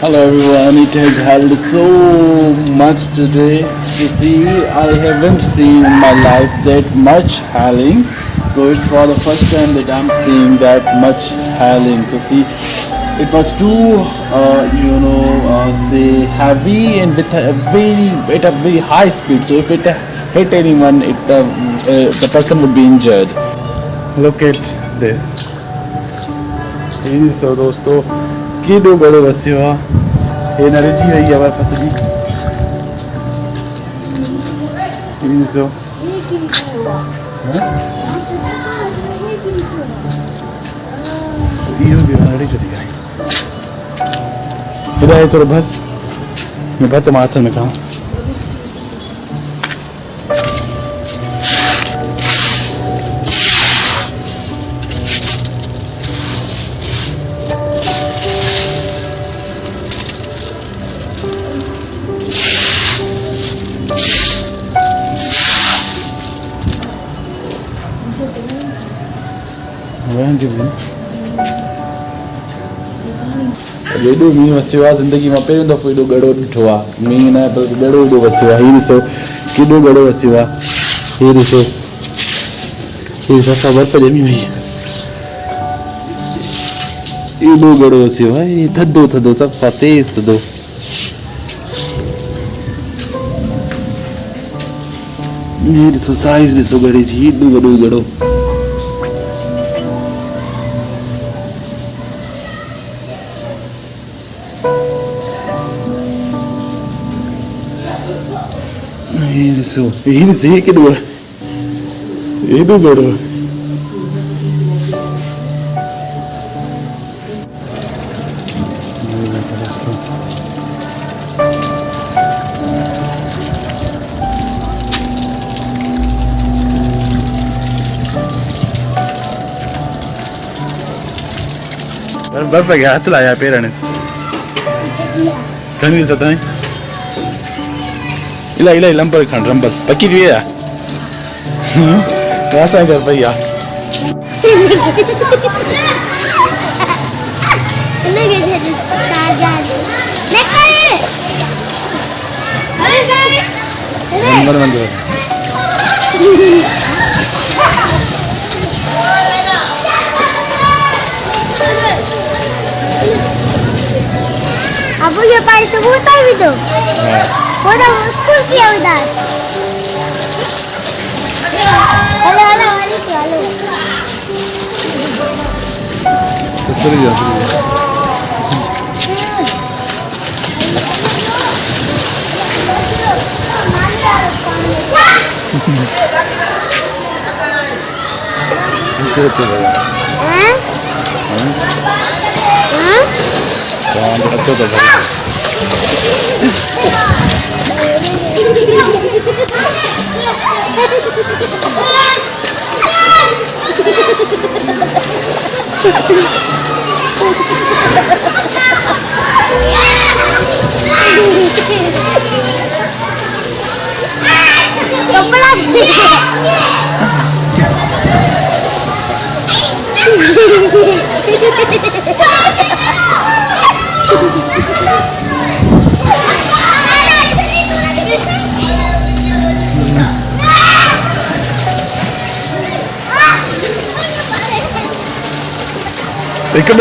Hello everyone, it has held so much today. You see, I haven't seen in my life that much hailing. So it's for the first time that I'm seeing that much hailing. So see, it was too, say heavy and with a very high speed. So if it hit anyone, the person would be injured. Look at this. So दोस्तों किडो बड़ो बस्यो ये नरजी है ये वाला फसली so ये भी हमारे चली गई इधर है तो भर मैं भर टमाटर में खाऊं एॾो मींहुं वसियो आहे ज़िंदगी मां पहिरियों दफ़ो एॾो ॻड़ो ॾिठो आहे मींहुं न पर ॻड़ो एॾो वसियो आहे हीअ ॾिसो केॾो ॻड़ो वसियो आहे हीअ ॾिसो हीअ सफ़ा बर्फ़ ॼमी वई एॾो ॻड़ो वसियो आहे हीअ थधो थधो सफ़ा तेज़ थधो हीअ ॾिसो साइज़ ॾिसो ॻड़े जी एॾो वॾो ॻड़ो So, here is he can do it. He do better. बर्फ गया हाथ लाया पेरेंट्स कहीं नहीं सकता नहीं इला इला लंबर खंड रंबल पक्की दिए यार कैसा कर भैया नंबर मंदिर अब ये पानी से बोलता भी तो वो तो स्कूल किया उधर हेलो हेलो हेलो चल गया चल चल हैं हैं अच्छा तो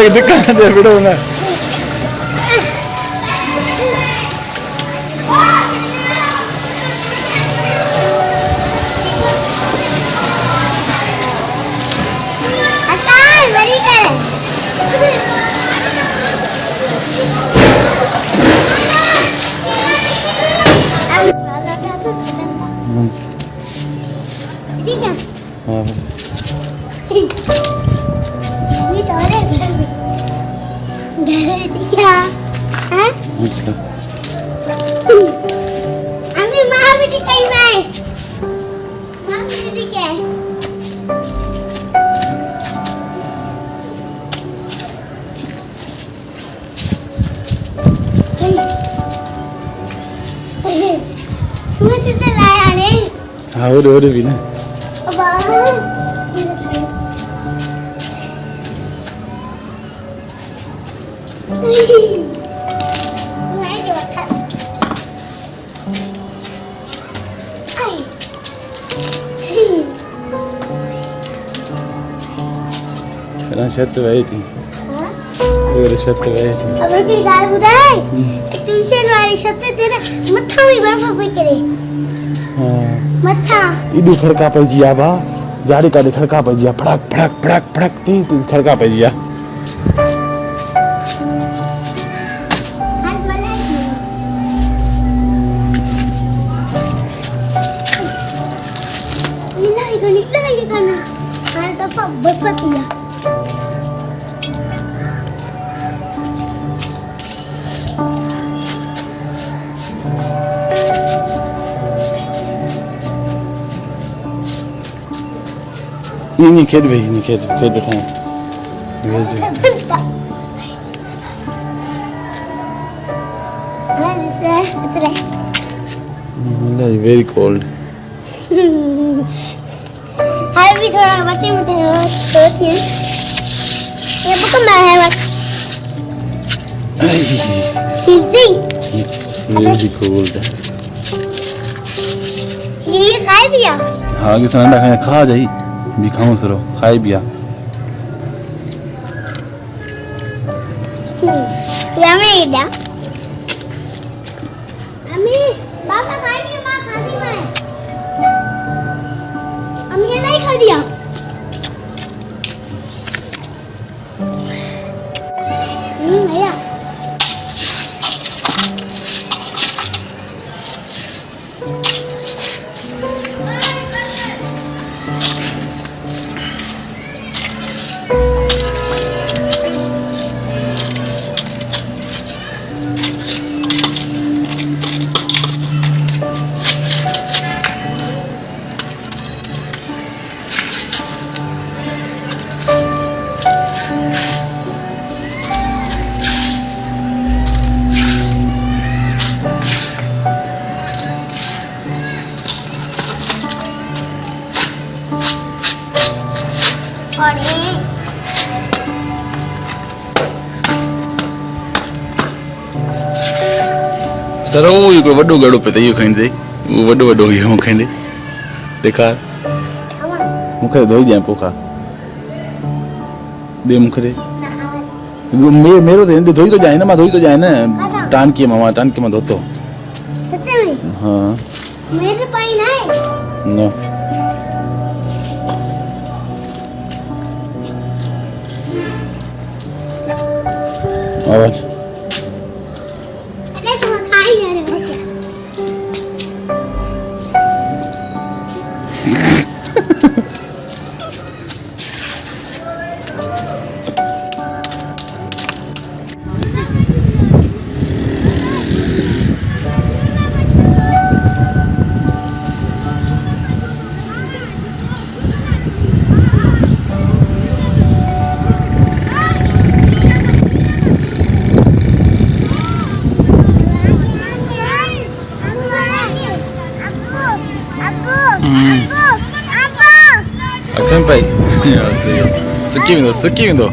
दिक्कत है वीडियो में हाँ वो भी ना ना छत वही थी वो छत वही थी अब एक गाल बुदाई ट्यूशन वाली छत तेरे मथा में बर्फ फेंकरे हां मथा इडू खड़का पे जिया बा जारी का खड़का पे जिया फड़क फड़क फड़क फड़क तेज तेज खड़का पे जिया हाथ मला निकला करना हर दफा बर्फ किया नहीं खेत भाई नहीं खेत बैठा है वेरी कोल्ड हर भी थोड़ा मोटे मोटे होती है ये बुक में है बस सीधी वेरी कोल्ड ये खाए पिया हाँ कि सना खा जाई भी खाऊं सरो खाई बिया या मैं इडा अम्मी बाबा खाई पिया मां खा दी मैं अम्मी ने नहीं खा दिया भैया और ये सर वो ये वड्डो गड़ो पे तो ये खाइंदे वो वड्डो वड्डो ये हो खाइंदे देखा मुखे धोई दिया पोखा दे मुखे दे मेरो तो धोई तो जाए ना मैं धोई तो जाए ना टान के मामा टान के मैं धोतो सच में हाँ मेरे पाई नहीं नो आवाज अरे तुम खाई मेरे को क्या Akan pai. Suki mindo.